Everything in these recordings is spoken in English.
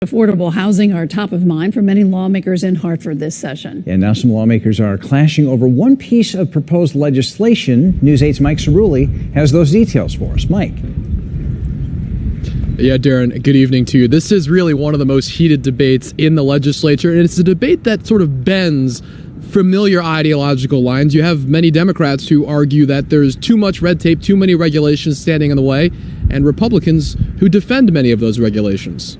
Affordable housing are top of mind for many lawmakers in Hartford this session. And now some lawmakers are clashing over one piece of proposed legislation. News 8's Mike Cerulli has those details for us. Mike. Yeah, Darren, good evening to you. This is really one of the most heated debates in the legislature, and it's a debate that sort of bends familiar ideological lines. You have many Democrats who argue that there's too much red tape, too many regulations standing in the way, and Republicans who defend many of those regulations.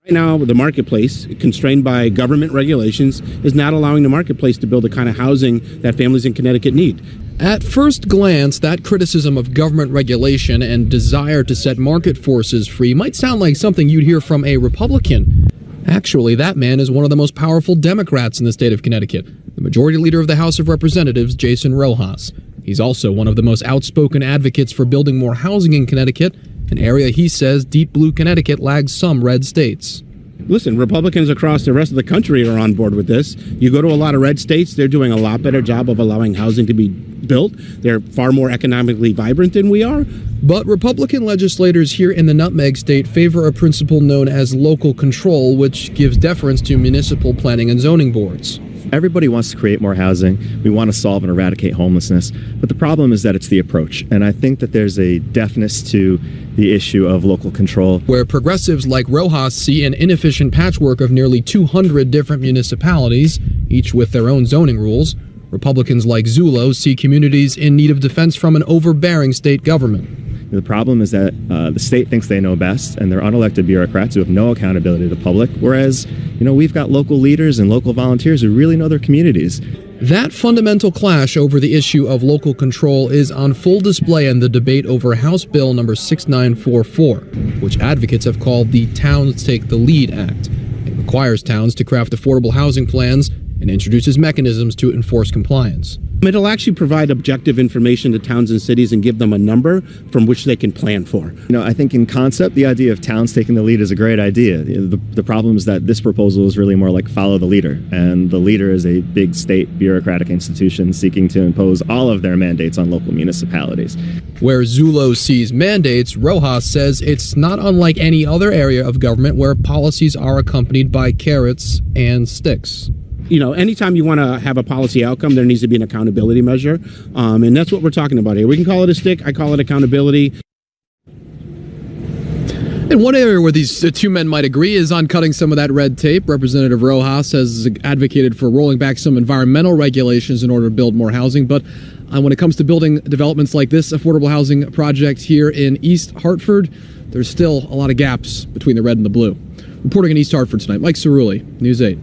Right now, the marketplace, constrained by government regulations, is not allowing the marketplace to build the kind of housing that families in Connecticut need. At first glance, that criticism of government regulation and desire to set market forces free might sound like something you'd hear from a Republican. Actually, that man is one of the most powerful Democrats in the state of Connecticut, the Majority Leader of the House of Representatives, Jason Rojas. He's also one of the most outspoken advocates for building more housing in Connecticut, an area he says Deep Blue Connecticut lags some red states. Listen, Republicans across the rest of the country are on board with this. You go to a lot of red states, they're doing a lot better job of allowing housing to be built. They're far more economically vibrant than we are. But Republican legislators here in the Nutmeg State favor a principle known as local control, which gives deference to municipal planning and zoning boards. Everybody wants to create more housing. We want to solve and eradicate homelessness. But the problem is that it's the approach. And I think that there's a deafness to the issue of local control. Where progressives like Rojas see an inefficient patchwork of nearly 200 different municipalities, each with their own zoning rules, Republicans like Zullo see communities in need of defense from an overbearing state government. The problem is that the state thinks they know best, and they're unelected bureaucrats who have no accountability to the public, whereas, we've got local leaders and local volunteers who really know their communities. That fundamental clash over the issue of local control is on full display in the debate over House Bill number 6944, which advocates have called the Towns Take the Lead Act. It requires towns to craft affordable housing plans and introduces mechanisms to enforce compliance. It'll actually provide objective information to towns and cities and give them a number from which they can plan for. I think in concept, the idea of towns taking the lead is a great idea. The problem is that this proposal is really more like follow the leader. And the leader is a big state bureaucratic institution seeking to impose all of their mandates on local municipalities. Where Zullo sees mandates, Rojas says it's not unlike any other area of government where policies are accompanied by carrots and sticks. Anytime you want to have a policy outcome, there needs to be an accountability measure. And that's what we're talking about here. We can call it a stick. I call it accountability. And one area where these two men might agree is on cutting some of that red tape. Representative Rojas has advocated for rolling back some environmental regulations in order to build more housing. But when it comes to building developments like this affordable housing project here in East Hartford, there's still a lot of gaps between the red and the blue. Reporting in East Hartford tonight, Mike Cerulli, News 8.